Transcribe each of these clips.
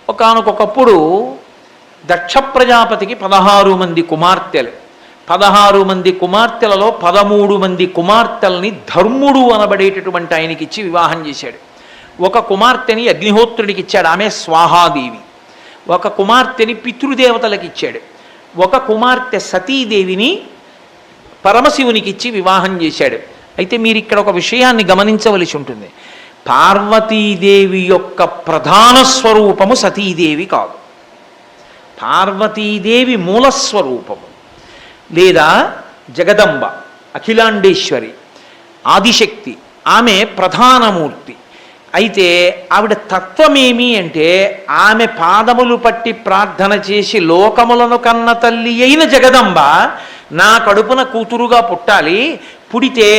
ఒకానొకప్పుడు దక్ష ప్రజాపతికి 16 మంది కుమార్తెలు. 16 మంది కుమార్తెలలో 13 మంది కుమార్తెల్ని ధర్ముడు అనబడేటటువంటి ఆయనకి ఇచ్చి వివాహం చేశాడు. ఒక కుమార్తెని అగ్నిహోత్రుడికి ఇచ్చాడు, ఆమె స్వాహాదేవి. ఒక కుమార్తెని పితృదేవతలకు ఇచ్చాడు. ఒక కుమార్తె సతీదేవిని పరమశివునికి ఇచ్చి వివాహం చేశాడు. అయితే మీరు ఇక్కడ ఒక విషయాన్ని గమనించవలసి ఉంటుంది. పార్వతీదేవి యొక్క ప్రధాన స్వరూపము సతీదేవి కాదు. పార్వతీదేవి మూలస్వరూపము లేదా జగదంబ, అఖిలాండేశ్వరి, ఆదిశక్తి, ఆమె ప్రధానమూర్తి. అయితే ఆవిడ తత్వమేమి అంటే, ఆమె పాదములు పట్టి ప్రార్థన చేసి లోకములను కన్న తల్లి అయిన జగదంబ నా కడుపున కూతురుగా పుట్టాలి, పుడితే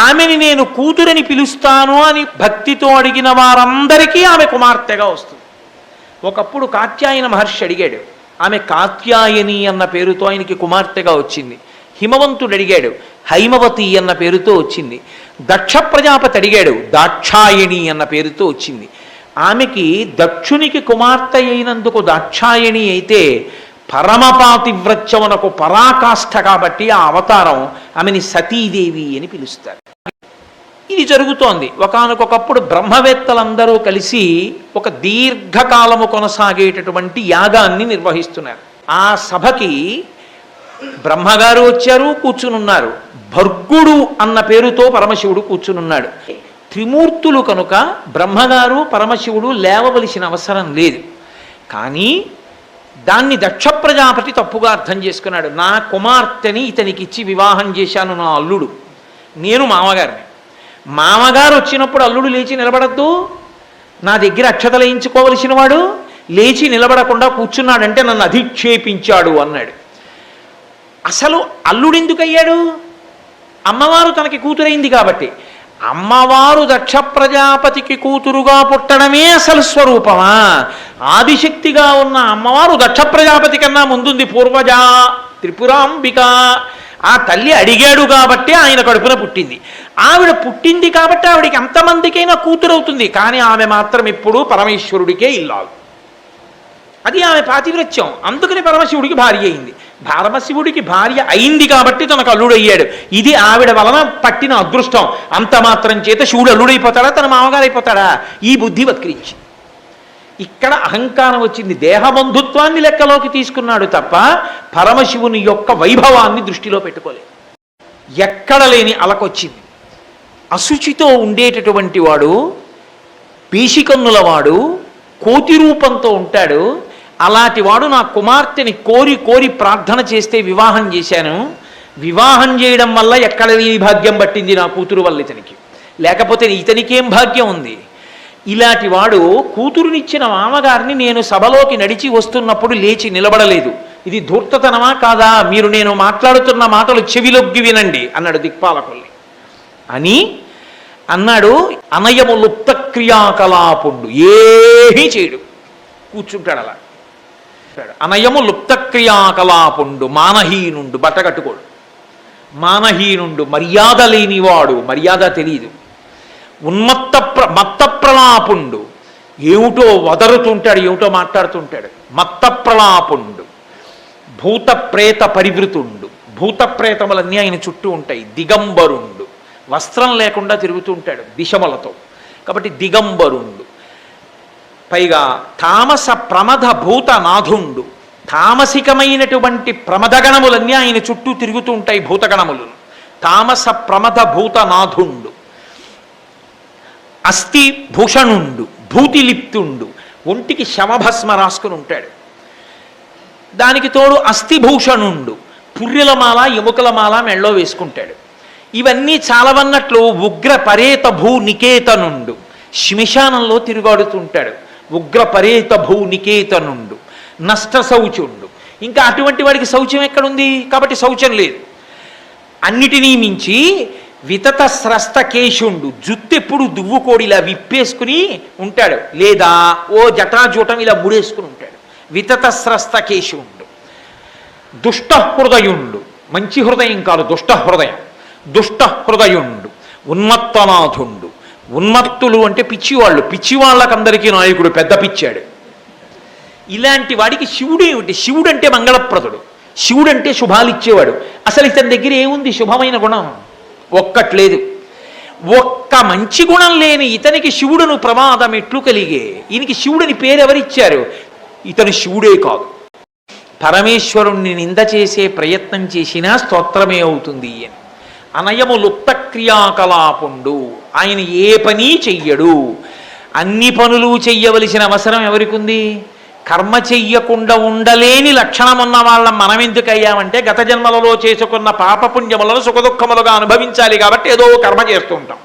ఆమెని నేను కూతురని పిలుస్తాను అని భక్తితో అడిగిన వారందరికీ ఆమె కుమార్తెగా వస్తుంది. ఒకప్పుడు కాత్యాయన మహర్షి అడిగాడు, ఆమె కాత్యాయని అన్న పేరుతో ఆయనకి కుమార్తెగా వచ్చింది. హిమవంతుడు అడిగాడు, హైమవతి అన్న పేరుతో వచ్చింది. దక్ష ప్రజాపతి అడిగాడు, దాక్షాయణి అన్న పేరుతో వచ్చింది. ఆమెకి దక్షునికి కుమార్తె అయినందుకు దాక్షాయణి అయితే, పరమపాతివ్రత్యమునకు పరాకాష్ఠ కాబట్టి ఆ అవతారం ఆమెని సతీదేవి అని పిలుస్తారు. ఇది జరుగుతోంది. ఒకానొకప్పుడు బ్రహ్మవేత్తలందరూ కలిసి ఒక దీర్ఘకాలము కొనసాగేటటువంటి యాగాన్ని నిర్వహిస్తున్నారు. ఆ సభకి బ్రహ్మగారు వచ్చారు, కూర్చునున్నారు. భర్గుడు అన్న పేరుతో పరమశివుడు కూర్చునున్నాడు. త్రిమూర్తులు కనుక బ్రహ్మగారు పరమశివుడు లేవవలసిన అవసరం లేదు. కానీ దాన్ని దక్ష ప్రజాపతి తప్పుగా అర్థం చేసుకున్నాడు. నా కుమార్తెని ఇతనికి ఇచ్చి వివాహం చేశాను, నా అల్లుడు, నేను మామగారిని. మామగారు వచ్చినప్పుడు అల్లుడు లేచి నిలబడద్దు, నా దగ్గర అక్షతలు వేయించుకోవలసిన వాడు లేచి నిలబడకుండా కూర్చున్నాడంటే నన్ను అధిక్షేపించాడు అన్నాడు. అసలు అల్లుడు ఎందుకు అయ్యాడు? అమ్మవారు తనకి కూతురైంది కాబట్టి. అమ్మవారు దక్ష ప్రజాపతికి కూతురుగా పుట్టడమే అసలు స్వరూపమా? ఆదిశక్తిగా ఉన్న అమ్మవారు దక్ష ప్రజాపతి కన్నా ముందుంది. పూర్వజ త్రిపురాంబిక. ఆ తల్లి అడిగాడు కాబట్టి ఆయన కడుపున పుట్టింది. ఆవిడ పుట్టింది కాబట్టి ఆవిడికి ఎంతమందికైనా కూతురవుతుంది. కానీ ఆమె మాత్రం ఎప్పుడూ పరమేశ్వరుడికే ఇల్లాలు. అది ఆమె పాతివ్రత్యం. అందుకని పరమశివుడికి భార్య అయింది. పరమశివుడికి భార్య అయింది కాబట్టి తనకు అల్లుడు అయ్యాడు. ఇది ఆవిడ వలన పట్టిన అదృష్టం. అంత మాత్రం చేత శివుడు అల్లుడైపోతాడా, తన మామగారు అయిపోతాడా? ఈ బుద్ధి వక్రించి ఇక్కడ అహంకారం వచ్చింది. దేహబంధుత్వాన్ని లెక్కలోకి తీసుకున్నాడు తప్ప పరమశివుని యొక్క వైభవాన్ని దృష్టిలో పెట్టుకోలేదు. ఎక్కడ లేని అలకొచ్చింది. అశుచితో ఉండేటటువంటి వాడు, పీషికన్నుల వాడు, కోతి రూపంతో ఉంటాడు. అలాంటి వాడు నా కుమార్తెని కోరి కోరి ప్రార్థన చేస్తే వివాహం చేశాను. వివాహం చేయడం వల్ల ఎక్కడ లేని భాగ్యం పట్టింది నా కూతురు వల్ల ఇతనికి. లేకపోతే ఇతనికేం భాగ్యం ఉంది? ఇలాంటి వాడు కూతురునిచ్చిన మామగారిని నేను సభలోకి నడిచి వస్తున్నప్పుడు లేచి నిలబడలేదు. ఇది ధూర్తతనమా కాదా? మీరు నేను మాట్లాడుతున్న మాటలు చెవిలొగ్గి వినండి అన్నాడు దిక్పాలకుల్ని అని అన్నాడు. అనయము లుప్త క్రియాకలాపుండు, ఏమీ చేయడు, కూర్చుంటాడు అలా. అనయము లుప్త క్రియాకలాపుండు, మానహీనుండు, బట్టగట్టుకోడు, మానహీనుండు, మర్యాద లేనివాడు, మర్యాద తెలియదు. మత్త ప్రలాపుండు, ఏమిటో వదరుతుంటాడు, ఏమిటో మాట్లాడుతుంటాడు. మత్త ప్రలాపుండు, భూత ప్రేత పరివృతుండు, భూత ప్రేతములన్నీ ఆయన చుట్టూ ఉంటాయి. దిగంబరుండు, వస్త్రం లేకుండా తిరుగుతూ ఉంటాడు దిశములతో, కాబట్టి దిగంబరుండు. పైగా తామస ప్రమద భూత నాథుండు, తామసికమైనటువంటి ప్రమదగణములన్నీ ఆయన చుట్టూ తిరుగుతూ ఉంటాయి భూతగణములు. తామస ప్రమద భూత నాథుండు. అస్థి భూషణుండు, భూతిలిప్తుండు, ఒంటికి శవభస్మ రాసుకుని ఉంటాడు. దానికి తోడు అస్థిభూషణుండు, పుర్రెలమాల ఎముకలమాల మెళ్ళో వేసుకుంటాడు. ఇవన్నీ చాలవన్నట్లు ఉగ్ర పరేత భూ నికేతనుండు, శ్మశానంలో తిరుగాడుతుంటాడు. ఉగ్ర పరేత భూ నికేతనుండు, నష్ట శౌచుండు. ఇంకా అటువంటి వాడికి శౌచం ఎక్కడుంది? కాబట్టి శౌచం లేదు. అన్నిటినీ మించి వితత స్రస్త కేశుండు, జుత్తెప్పుడు దువ్వుకోడిలా విప్పేసుకుని ఉంటాడు, లేదా ఓ జటాజూటం ఇలా ముడేసుకుని ఉంటాడు. వితత స్రస్త కేశుండు. దుష్ట హృదయుండు, మంచి హృదయం కాదు దుష్ట హృదయం. దుష్ట హృదయుండు. ఉన్మత్తనాథుండు, ఉన్మత్తులు అంటే పిచ్చివాళ్ళు, పిచ్చివాళ్ళకందరికీ నాయకుడు, పెద్ద పిచ్చాడు. ఇలాంటి వాడికి శివుడు ఏమిటి? శివుడు అంటే మంగళప్రదుడు, శివుడు అంటే శుభాలు ఇచ్చేవాడు. అసలు ఇతని దగ్గర ఏముంది శుభమైన గుణం? ఒక్కట్లేదు. ఒక్క మంచి గుణం లేని ఇతనికి శివుడును ప్రమాదం ఎట్లు కలిగే? ఈయనకి శివుడిని పేరు ఎవరిచ్చారు? ఇతను శివుడే కాదు, పరమేశ్వరుణ్ణి నింద చేసే ప్రయత్నం చేసినా స్తోత్రమే అవుతుంది అని. అనయము లుప్త క్రియాకలాపుండు, ఆయన ఏ పని చెయ్యడు. అన్ని పనులు చెయ్యవలసిన అవసరం ఎవరికి ఉంది? కర్మ చెయ్యకుండా ఉండలేని లక్షణం ఉన్న వాళ్ళం మనం ఎందుకు అయ్యామంటే గత జన్మలలో చేసుకున్న పాపపుణ్యములను సుఖదుఖములుగా అనుభవించాలి కాబట్టి ఏదో కర్మ చేస్తూ ఉంటాం.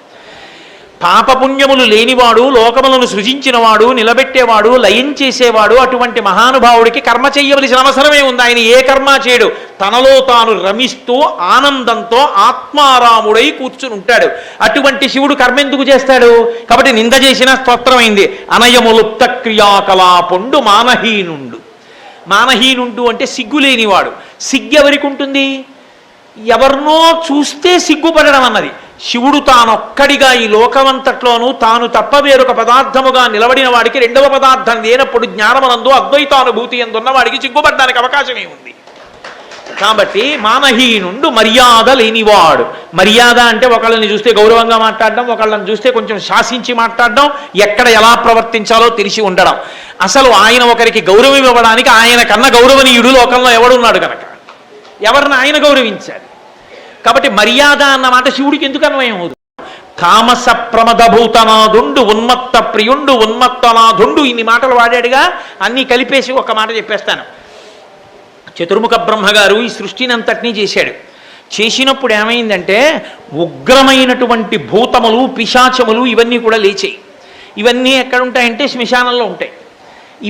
పాపపుణ్యములు లేనివాడు, లోకములను సృజించినవాడు, నిలబెట్టేవాడు, లయం చేసేవాడు, అటువంటి మహానుభావుడికి కర్మ చెయ్యవలసిన అవసరమే ఉంది. ఆయన ఏ కర్మ చేయడు, తనలో తాను రమిస్తూ ఆనందంతో ఆత్మారాముడై కూర్చుని ఉంటాడు. అటువంటి శివుడు కర్మ ఎందుకు చేస్తాడు? కాబట్టి నింద చేసిన స్తోత్రమైంది. అనయములుప్త క్రియాకలాపుండు మానహీనుండు. మానహీనుండు అంటే సిగ్గులేనివాడు. సిగ్గు ఎవరికి ఉంటుంది? ఎవరినో చూస్తే సిగ్గుపడడం అన్నది. శివుడు తానొక్కడిగా ఈ లోకమంతట్లోనూ తాను తప్ప వేరొక పదార్థముగా నిలబడిన వాడికి రెండవ పదార్థం లేనప్పుడు జ్ఞానమనందు అద్వైతానుభూతి ఎందున్న వాడికి సిగ్గుపడడానికి అవకాశమే ఉంది. కాబట్టి మానహీనుండు మర్యాద లేనివాడు. మర్యాద అంటే ఒకళ్ళని చూస్తే గౌరవంగా మాట్లాడడం, ఒకళ్ళని చూస్తే కొంచెం శాసించి మాట్లాడడం, ఎక్కడ ఎలా ప్రవర్తించాలో తెలిసి ఉండడం. అసలు ఆయన ఒకరికి గౌరవం ఇవ్వడానికి ఆయన కన్నా గౌరవనీయుడు లోకంలో ఎవడున్నాడు కనుక ఎవరిని ఆయన గౌరవించాలి. కాబట్టి మర్యాద అన్న మాట శివుడికి ఎందుకు అన్వయం అవుతుంది? తామస ప్రమదభూతనాథుండు ఉన్మత్త ప్రియుండు ఉన్మత్తనాథుండు, ఇన్ని మాటలు వాడాడుగా. అన్నీ కలిపేసి ఒక మాట చెప్పేస్తాను. చతుర్ముఖ బ్రహ్మగారు ఈ సృష్టిని అంతటినీ చేశాడు. చేసినప్పుడు ఏమైందంటే ఉగ్రమైనటువంటి భూతములు, పిశాచములు ఇవన్నీ కూడా లేచాయి. ఇవన్నీ ఎక్కడుంటాయంటే శ్మశానంలో ఉంటాయి.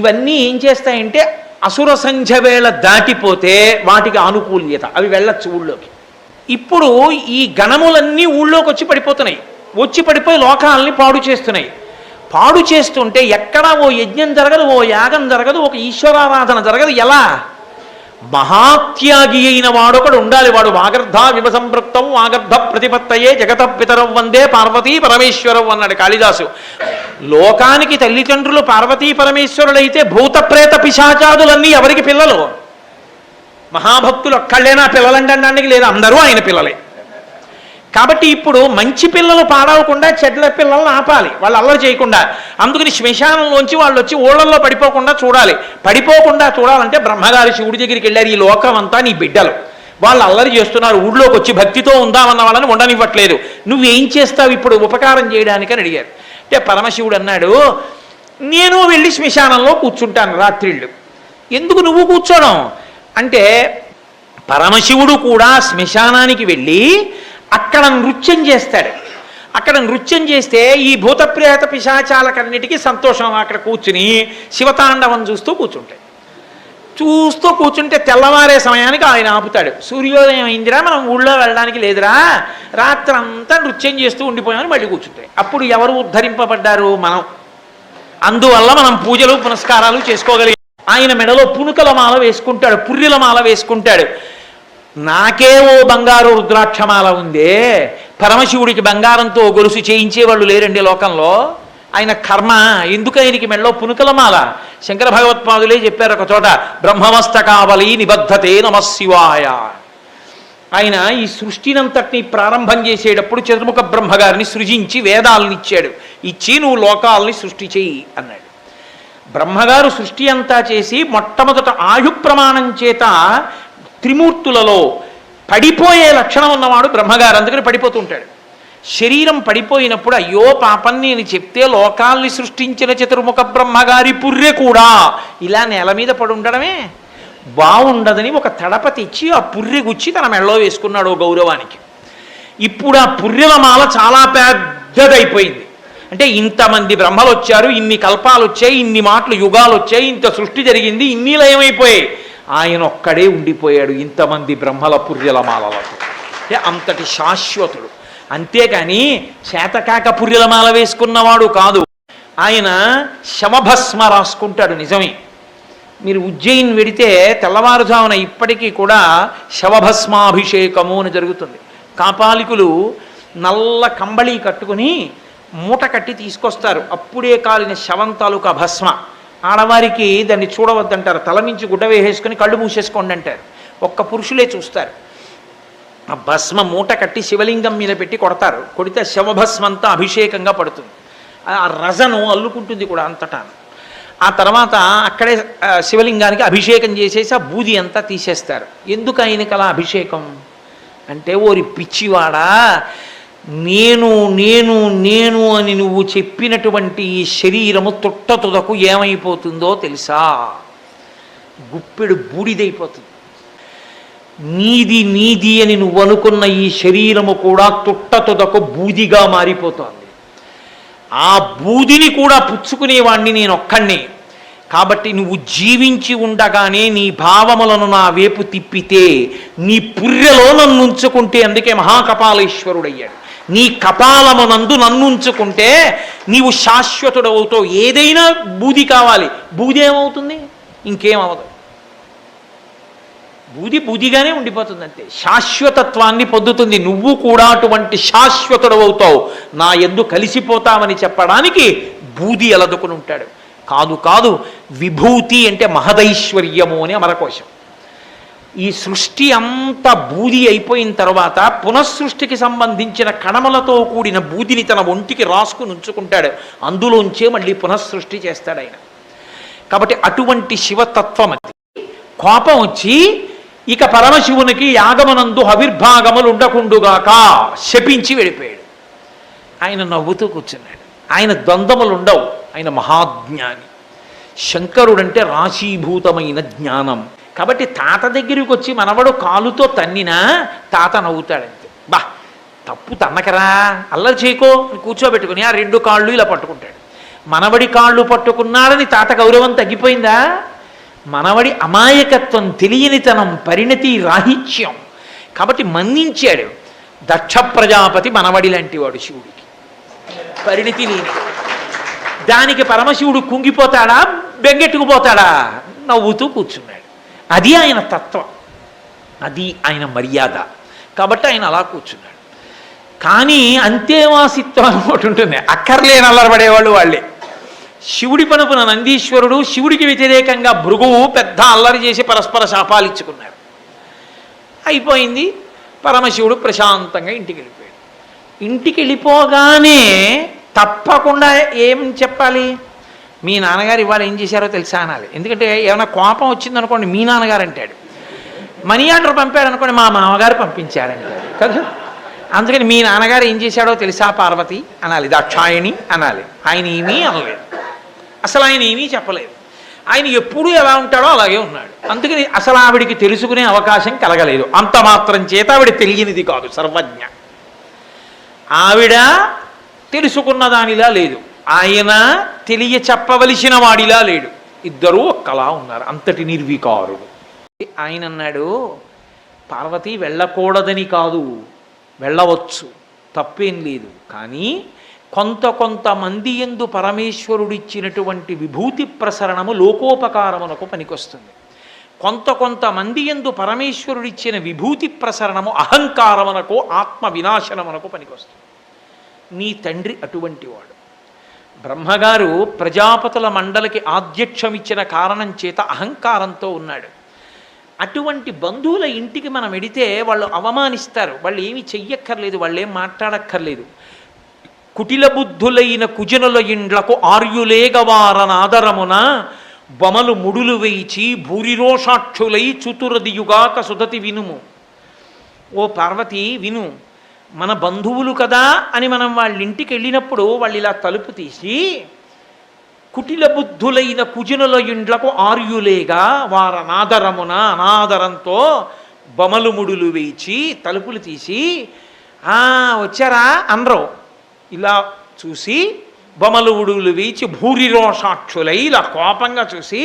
ఇవన్నీ ఏం చేస్తాయంటే అసుర సంధ్య వేళ దాటిపోతే వాటికి ఆనుకూల్యత, అవి వెళ్ళచ్చు ఊళ్ళోకి. ఇప్పుడు ఈ గణములన్నీ ఊళ్ళోకి వచ్చి పడిపోతున్నాయి. వచ్చి పడిపోయి లోకాలని పాడు చేస్తున్నాయి. పాడు చేస్తుంటే ఎక్కడా ఓ యజ్ఞం జరగదు, ఓ యాగం జరగదు, ఒక ఈశ్వరారాధన జరగదు. ఎలా? మహాత్యాగి అయిన వాడొకడు ఉండాలి. వాడు వాగర్ధ వివసంపృక్తం వాగర్ధ ప్రతిపత్తయే జగత పితరం వందే పార్వతీ పరమేశ్వరం అన్నాడు కాళిదాసు. లోకానికి తల్లిదండ్రులు పార్వతీ పరమేశ్వరులైతే భూత ప్రేత పిశాచాదులన్నీ ఎవరికి పిల్లలు? మహాభక్తులు ఒక్కళ్ళేనా పిల్లలంటడానికి లేదు, అందరూ ఆయన పిల్లలే. కాబట్టి ఇప్పుడు మంచి పిల్లలు పాడవకుండా చెడ్ల పిల్లలను ఆపాలి, వాళ్ళు అల్లరి చేయకుండా. అందుకని శ్మశానంలోంచి వాళ్ళు వచ్చి ఊళ్ళల్లో పడిపోకుండా చూడాలి. పడిపోకుండా చూడాలంటే బ్రహ్మగారి శివుడి దగ్గరికి వెళ్ళారు. ఈ లోకం అంతా నీ బిడ్డలు, వాళ్ళు అల్లరి చేస్తున్నారు, ఊళ్ళోకి వచ్చి భక్తితో ఉందామన్న వాళ్ళని ఉండనివ్వట్లేదు, నువ్వేం చేస్తావు ఇప్పుడు ఉపకారం చేయడానికి అని అడిగారు. అంటే పరమశివుడు అన్నాడు, నేను వెళ్ళి శ్మశానంలో కూర్చుంటాను రాత్రిళ్ళు. ఎందుకు నువ్వు కూర్చోడం అంటే, పరమశివుడు కూడా శ్మశానానికి వెళ్ళి అక్కడ నృత్యం చేస్తాడు. అక్కడ నృత్యం చేస్తే ఈ భూతప్రేత పిశాచాలకన్నిటికీ సంతోషం. అక్కడ కూర్చుని శివతాండవం చూస్తూ కూర్చుంటే తెల్లవారే సమయానికి ఆయన ఆపుతాడు. సూర్యోదయం అయిందిరా, మనం ఊళ్ళో వెళ్ళడానికి లేదురా, రాత్రంతా నృత్యం చేస్తూ ఉండిపోయామని మళ్ళీ కూర్చుంటాయి. అప్పుడు ఎవరు ఉద్ధరింపబడ్డారు? మనం. అందువల్ల మనం పూజలు పునస్కారాలు చేసుకోగలిగాం. ఆయన మెడలో పునుకల మాల వేసుకుంటాడు, పుర్రెల మాల వేసుకుంటాడు. నాకే ఓ బంగారు రుద్రాక్షమాల ఉందే, పరమశివుడికి బంగారంతో గొలుసు చేయించేవాళ్ళు లేరండి లోకంలో. ఆయన కర్మ ఎందుకు ఆయనకి మెడలో పునుకల మాల? శంకర భగవత్పాదులే చెప్పారు ఒక చోట, బ్రహ్మమస్తకావలి నిబద్ధతే నమశివాయ. ఆయన ఈ సృష్టినంతటినీ ప్రారంభం చేసేటప్పుడు చతుర్ముఖ బ్రహ్మగారిని సృజించి వేదాలను ఇచ్చాడు. ఇచ్చి నువ్వు లోకాలని సృష్టి చెయ్యి అన్నాడు. బ్రహ్మగారు సృష్టి అంతా చేసి మొట్టమొదట ఆయు ప్రమాణం చేత త్రిమూర్తులలో పడిపోయే లక్షణం ఉన్నవాడు బ్రహ్మగారు. అందుకని పడిపోతూ ఉంటాడు. శరీరం పడిపోయినప్పుడు అయ్యో పాపం నేను చెప్తే లోకాల్ని సృష్టించిన చతుర్ముఖ బ్రహ్మగారి పుర్రె కూడా ఇలా నేల మీద పడి ఉండడమే బాగుండదని ఒక తడప తెచ్చి ఆ పుర్రె గుచ్చి తన మెడలో వేసుకున్నాడు గౌరవానికి. ఇప్పుడు ఆ పుర్రెల మాల చాలా పెద్దదైపోయింది. అంటే ఇంతమంది బ్రహ్మలు వచ్చారు, ఇన్ని కల్పాలు వచ్చాయి, ఇన్ని మాటలు యుగాలు వచ్చాయి, ఇంత సృష్టి జరిగింది, ఇన్ని లయమైపోయాయి. ఆయన ఒక్కడే ఉండిపోయాడు ఇంతమంది బ్రహ్మల పుర్రెల మాలలకు. అంటే అంతటి శాశ్వతుడు. అంతేకాని చేతకాక పుర్రెల మాల వేసుకున్నవాడు కాదు. ఆయన శమభస్మ రాసుకుంటాడు. నిజమే, మీరు ఉజ్జయిన్ వెడితే తెల్లవారుజామున ఇప్పటికీ కూడా శవభస్మాభిషేకము అని జరుగుతుంది. కాపాలికులు నల్ల కంబళి కట్టుకుని మూట కట్టి తీసుకొస్తారు. అప్పుడే కాలిన శవం తాలూకా భస్మ. ఆడవారికి దాన్ని చూడవద్దంటారు, తల నుంచి గుడ్డ వేసేసుకుని కళ్ళు మూసేసుకోండి అంటారు. ఒక్క పురుషులే చూస్తారు. ఆ భస్మ మూట కట్టి శివలింగం మీద పెట్టి కొడతారు, కొడితే శవభస్మంతా అభిషేకంగా పడుతుంది. ఆ రజను అల్లుకుంటుంది కూడా అంతటా. ఆ తర్వాత అక్కడే శివలింగానికి అభిషేకం చేసేసి ఆ బూది అంతా తీసేస్తారు. ఎందుకు ఆయనకి అలా అభిషేకం అంటే, ఓరి పిచ్చివాడా, నేను నేను నేను అని నువ్వు చెప్పినటువంటి ఈ శరీరము తుదకు ఏమైపోతుందో తెలుసా? గుప్పెడు బూడిదైపోతుంది. నీది నీది అని నువ్వు అనుకున్న ఈ శరీరము కూడా తుదకు బూదిగా మారిపోతోంది. ఆ బూదిని కూడా పుచ్చుకునేవాణ్ణి నేను ఒక్కడిని. కాబట్టి నువ్వు జీవించి ఉండగానే నీ భావములను నా వైపు తిప్పితే, నీ పుర్రెలో నన్ను ఉంచుకుంటే, అందుకే మహాకపాలేశ్వరుడయ్యాడు, నీ కపాలమునందు నన్ను ఉంచుకుంటే నీవు శాశ్వతుడవుతావు. ఏదైనా బూది కావాలి, బూది ఏమవుతుంది? ఇంకేమవదు. బూది బూదిగానే ఉండిపోతుంది అంతే. శాశ్వతత్వాన్ని పొందుతుంది. నువ్వు కూడా అటువంటి శాశ్వతుడవుతావు, నా యందు కలిసిపోతావని చెప్పడానికి బూది అలదుకుని ఉంటాడు. కాదు కాదు, విభూతి అంటే మహదైశ్వర్యము అని అమరకోశం. ఈ సృష్టి అంతా బూది అయిపోయిన తర్వాత పునఃసృష్టికి సంబంధించిన కణములతో కూడిన బూదిని తన ఒంటికి రాసుకుని ఉంచుకుంటాడు. అందులోంచే మళ్ళీ పునఃసృష్టి చేస్తాడు ఆయన. కాబట్టి అటువంటి శివతత్వం అది. కోపం వచ్చి ఇక పరమశివునికి యాగమనందు హవిర్భాగములు ఉండకుండుగాక శపించి వెళ్ళిపోయాడు. ఆయన నవ్వుతూ కూర్చున్నాడు. ఆయన ద్వంద్వములు ఉండవు, ఆయన మహాజ్ఞాని. శంకరుడంటే రాశీభూతమైన జ్ఞానం. కాబట్టి తాత దగ్గరికి వచ్చి మనవడు కాలుతో తన్నినా తాత నవ్వుతాడంతే. బా తప్పు తన్నకరా, అల్లరి చేయకో అని కూర్చోబెట్టుకుని ఆ రెండు కాళ్ళు ఇలా పట్టుకుంటాడు. మనవడి కాళ్ళు పట్టుకున్నాడని తాత గౌరవం తగ్గిపోయిందా? మనవడి అమాయకత్వం, తెలియనితనం, పరిణతి రాహిత్యం. కాబట్టి మన్నించాడు. దక్ష ప్రజాపతి మనవడి లాంటి వాడు శివుడికి, పరిణతి లేని. దానికి పరమశివుడు కుంగిపోతాడా, బెంగెట్టుకుపోతాడా? నవ్వుతూ కూర్చున్నాడు. అది ఆయన తత్వం, అది ఆయన మర్యాద. కాబట్టి ఆయన అలా కూర్చున్నాడు. కానీ అంతేవాసిత్వం అని ఒకటి ఉంటుంది. అక్కర్లేని అల్లరపడేవాళ్ళు వాళ్ళే. శివుడి పనుపున నందీశ్వరుడు శివుడికి వ్యతిరేకంగా భృగువు పెద్ద అల్లరి చేసి పరస్పర శాపాలు ఇచ్చుకున్నారు. అయిపోయింది. పరమశివుడు ప్రశాంతంగా ఇంటికి వెళ్ళిపోయాడు. ఇంటికి వెళ్ళిపోగానే తప్పకుండా ఏం చెప్పాలి? మీ నాన్నగారు ఇవాళ ఏం చేశారో తెలుసా అనాలి. ఎందుకంటే ఏమైనా కోపం వచ్చిందనుకోండి, మీ నాన్నగారు అంటాడు. మనీ ఆర్డర్ పంపాడు అనుకోండి, మా మామగారు పంపించారంటాడు కదా. అందుకని మీ నాన్నగారు ఏం చేశాడో తెలుసా పార్వతి అనాలి, దాక్షాయణి అనాలి. ఆయన ఏమీ అనలేదు, అసలు ఆయన ఏమీ చెప్పలేదు. ఆయన ఎప్పుడూ ఎలా ఉంటాడో అలాగే ఉన్నాడు. అందుకని అసలు ఆవిడికి తెలుసుకునే అవకాశం కలగలేదు. అంత మాత్రం చేత ఆవిడ తెలియనిది కాదు, సర్వజ్ఞ. ఆవిడ తెలుసుకున్న దానిలా లేదు, ఆయన తెలియ చెప్పవలసిన వాడిలా లేడు. ఇద్దరూ ఒక్కలా ఉన్నారు, అంతటి నిర్వికారుడు. ఆయన అన్నాడు, పార్వతి వెళ్ళకూడదని కాదు, వెళ్ళవచ్చు, తప్పేం లేదు. కానీ కొంతమంది యందు పరమేశ్వరుడిచ్చినటువంటి విభూతి ప్రసరణము లోకోపకారమునకు పనికొస్తుంది. కొంతమంది యందు పరమేశ్వరుడిచ్చిన విభూతి ప్రసరణము అహంకారమునకు, ఆత్మ వినాశనమునకు పనికొస్తుంది. నీ తండ్రి అటువంటి వాడు. బ్రహ్మగారు ప్రజాపతుల మండలికి ఆధ్యక్షమిచ్చిన కారణం చేత అహంకారంతో ఉన్నాడు. అటువంటి బంధువుల ఇంటికి మనం వెడితే వాళ్ళు అవమానిస్తారు. వాళ్ళు ఏమి చెయ్యక్కర్లేదు, వాళ్ళు ఏం మాట్లాడక్కర్లేదు. కుటిల బుద్ధులైన కుజనుల ఇండ్లకు ఆర్యులేగవారనాదరమున బొమలు ముడులు వేయిచి భూరిరోషాక్షులై చుతురదియుగాక సుధతి వినుము. ఓ పార్వతి విను, మన బంధువులు కదా అని మనం వాళ్ళ ఇంటికి వెళ్ళినప్పుడు వాళ్ళు ఇలా తలుపు తీసి, కుటిల బుద్ధులైన కుజనుల ఇండ్లకు ఆర్యులేగా వారనాదరమున, అనాదరంతో బొమలు ముడులు వేయిచి తలుపులు తీసి వచ్చారా అనరు. ఇలా చూసి బొమలు ఉడుగులు వేచి భూరిరోషాక్షులై ఇలా కోపంగా చూసి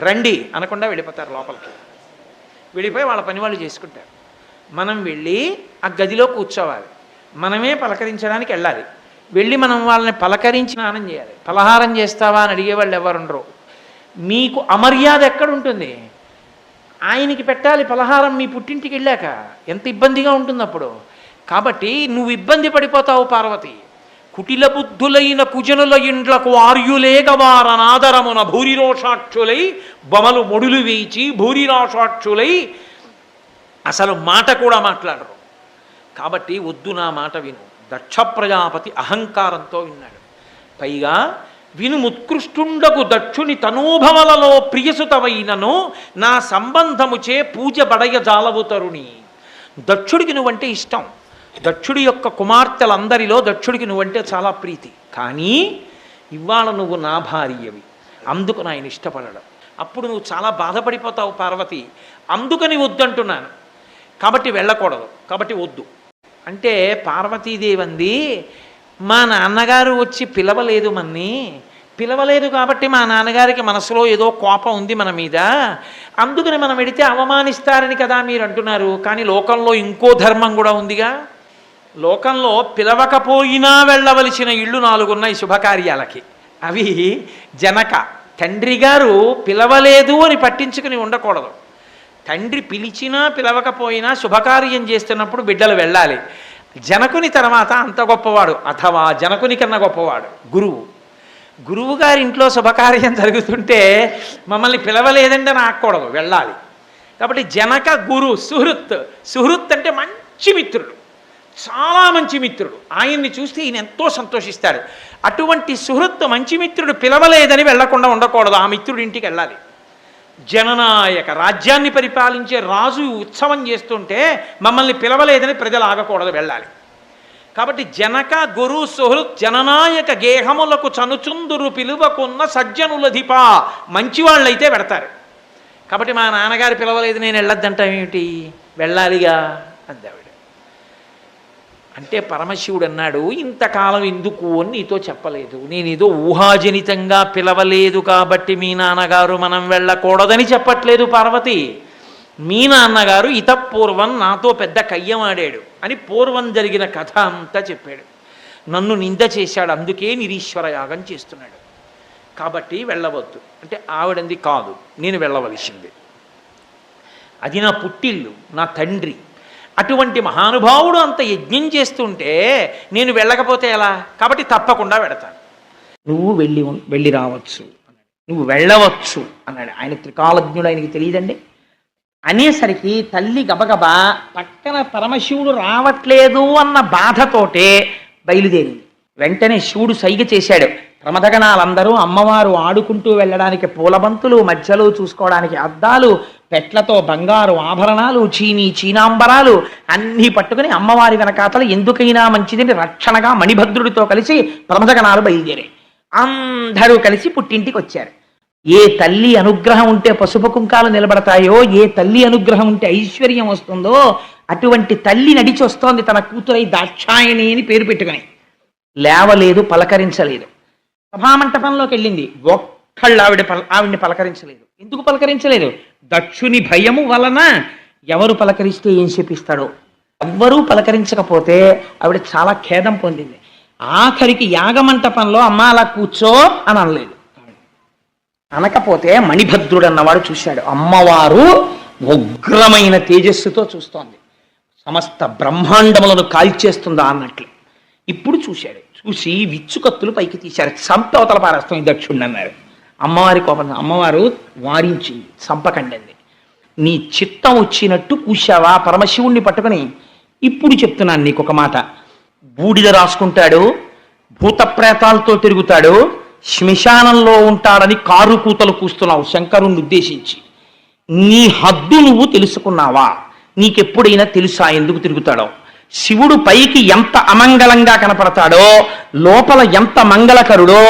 రండి అనకుండా వెళ్ళిపోతారు లోపలికి. వెళ్ళిపోయి వాళ్ళ పని వాళ్ళు చేసుకుంటారు. మనం వెళ్ళి ఆ గదిలో కూర్చోవాలి, మనమే పలకరించడానికి వెళ్ళాలి. వెళ్ళి మనం వాళ్ళని పలకరించి స్నానం చేయాలి. పలహారం చేస్తావా అని అడిగేవాళ్ళు ఎవరుండరు. మీకు అమర్యాద ఎక్కడుంటుంది? ఆయనకి పెట్టాలి పలహారం మీ పుట్టింటికి వెళ్ళాక. ఎంత ఇబ్బందిగా ఉంటుంది అప్పుడు. కాబట్టి నువ్వు ఇబ్బంది పడిపోతావు పార్వతి. కుటిల బుద్ధులైన కుజనుల ఇండ్లకు ఆర్యులేగవారనాదరమున భూరిరోషాక్షులై బొమలు మొడులు వేచి భూరిరోషాక్షులై అసలు మాట కూడా మాట్లాడరు. కాబట్టి వద్దు, నా మాట విను. దక్ష ప్రజాపతి అహంకారంతో విన్నాడు. పైగా విను, ముత్కృష్టుండకు దక్షుని తనూభవలలో ప్రియసుతవైనను నా సంబంధముచే పూజ బడయ జాలవు తరుణి. దక్షుడికి నువ్వంటే ఇష్టం, దక్షుడి యొక్క కుమార్తెలందరిలో దక్షుడికి నువ్వంటే చాలా ప్రీతి. కానీ ఇవాళ నువ్వు నా భార్యవి, అందుకు ఆయన ఇష్టపడడం. అప్పుడు నువ్వు చాలా బాధపడిపోతావు పార్వతి. అందుకని వద్దంటున్నాను, కాబట్టి వెళ్ళకూడదు, కాబట్టి వద్దు అంటే పార్వతీదేవి అంది, మా నాన్నగారు వచ్చి పిలవలేదు, పిలవలేదు కాబట్టి మా నాన్నగారికి మనసులో ఏదో కోపం ఉంది మన మీద, అందుకని మనం వెడితే అవమానిస్తారని కదా మీరు అంటున్నారు. కానీ లోకంలో ఇంకో ధర్మం కూడా ఉందిగా. లోకంలో పిలవకపోయినా వెళ్ళవలసిన ఇళ్ళు 4 ఉన్నాయి శుభకార్యాలకి. అవి జనక. తండ్రి గారు పిలవలేదు అని పట్టించుకుని ఉండకూడదు. తండ్రి పిలిచినా పిలవకపోయినా శుభకార్యం చేస్తున్నప్పుడు బిడ్డలు వెళ్ళాలి. జనకుని తర్వాత అంత గొప్పవాడు, అథవా జనకుని కన్నా గొప్పవాడు గురువు. గురువు గారి ఇంట్లో శుభకార్యం జరుగుతుంటే మమ్మల్ని పిలవలేదంటే నాకూడదు, వెళ్ళాలి. కాబట్టి జనక గురు సుహృత్. సుహృత్ అంటే మంచి మిత్రుడు, చాలా మంచి మిత్రుడు. ఆయన్ని చూస్తే ఈయన ఎంతో సంతోషిస్తాడు. అటువంటి సుహృత్ మంచి మిత్రుడు పిలవలేదని వెళ్లకుండా ఉండకూడదు, ఆ మిత్రుడి ఇంటికి వెళ్ళాలి. జననాయక, రాజ్యాన్ని పరిపాలించే రాజు ఉత్సవం చేస్తుంటే మమ్మల్ని పిలవలేదని ప్రజలు ఆగకూడదు, వెళ్ళాలి. కాబట్టి జనక గురు సుహృత్ జననాయక గేహములకు చనుచుందురు పిలువకున్న సజ్జనులధిప. మంచివాళ్ళైతే పెడతారు. కాబట్టి మా నాన్నగారు పిలవలేదు నేను వెళ్ళొద్దంటామేమిటి, వెళ్ళాలిగా అందావిడ. అంటే పరమశివుడు అన్నాడు, ఇంతకాలం ఎందుకు అని నీతో చెప్పలేదు. నేను ఏదో ఊహాజనితంగా పిలవలేదు కాబట్టి మీ నాన్నగారు మనం వెళ్ళకూడదని చెప్పట్లేదు పార్వతి. మీ నాన్నగారు ఇతపూర్వం నాతో పెద్ద కయ్యమాడాడు అని పూర్వం జరిగిన కథ అంతా చెప్పాడు. నన్ను నింద చేశాడు, అందుకే నిరీశ్వర యాగం చేస్తున్నాడు, కాబట్టి వెళ్ళవద్దు అంటే ఆవిడంది కాదు, నేను వెళ్ళవలసింది. అది నా పుట్టిల్లు, నా తండ్రి. అటువంటి మహానుభావుడు అంత యజ్ఞం చేస్తుంటే నేను వెళ్ళకపోతే ఎలా, కాబట్టి తప్పకుండా వెడతాను. నువ్వు వెళ్ళి రావచ్చు అన్నాడు, నువ్వు వెళ్ళవచ్చు అన్నాడు. ఆయన త్రికాలజ్ఞుడు, ఆయనకి తెలియదండి. అనేసరికి తల్లి గబగబా పక్కన పరమశివుడు రావట్లేదు అన్న బాధతోటే బయలుదేరింది. వెంటనే శివుడు సైగ చేశాడు. ప్రమదగణాలందరూ అమ్మవారు ఆడుకుంటూ వెళ్ళడానికి పూలబంతులు, మధ్యలో చూసుకోవడానికి అద్దాలు, పెట్లతో బంగారు ఆభరణాలు, చీనాంబరాలు అన్నీ పట్టుకుని అమ్మవారి వెనకాతల ఎందుకైనా మంచిదని రక్షణగా మణిభద్రుడితో కలిసి ప్రమదగణాలు బయలుదేరాయి. అందరూ కలిసి పుట్టింటికి వచ్చారు. ఏ తల్లి అనుగ్రహం ఉంటే పసుపు కుంకాలు నిలబడతాయో, ఏ తల్లి అనుగ్రహం ఉంటే ఐశ్వర్యం వస్తుందో, అటువంటి తల్లి నడిచి వస్తోంది తన కూతురై దాక్షాయణి అని పేరు పెట్టుకుని. లేవలేదు, పలకరించలేదు. సభామంటపంలోకి వెళ్ళింది, ఒక్కళ్ళు ఆవిడ్ని పలకరించలేదు. ఎందుకు పలకరించలేదు? దక్షుని భయము వలన. ఎవరు పలకరిస్తే ఏం చెప్పిస్తాడో. ఎవ్వరూ పలకరించకపోతే ఆవిడ చాలా ఖేదం పొందింది. ఆఖరికి యాగమంటపంలో అమ్మ అలా కూర్చో అని అనలేదు. అనకపోతే మణిభద్రుడు అన్నవాడు చూశాడు. అమ్మవారు ఉగ్రమైన తేజస్సుతో చూస్తోంది, సమస్త బ్రహ్మాండములను కాల్చేస్తుందా అన్నట్లు. ఇప్పుడు చూశాడు. చూసి విచ్చుకత్తులు పైకి తీశారు. సంపవతల పారేస్తాం ఈ దక్షుణ్ణి అన్నారు. అమ్మవారి కోపం. అమ్మవారు వారించింది, సంపకండి. నీ చిత్తం వచ్చినట్టు కూశావా పరమశివుణ్ణి పట్టుకుని. ఇప్పుడు చెప్తున్నాను నీకు ఒక మాట. బూడిద రాసుకుంటాడు, భూతప్రేతాలతో తిరుగుతాడు, శ్మశానంలో ఉంటాడని కారు కూతలు కూస్తున్నావు శంకరుణ్ణి ఉద్దేశించి. నీ హద్దు నువ్వు తెలుసుకున్నావా? నీకెప్పుడైనా తెలుసా ఎందుకు తిరుగుతాడో? శివుడు పైకి ఎంత అమంగళంగా కనపడతాడో, లోపల ఎంత మంగళకరుడో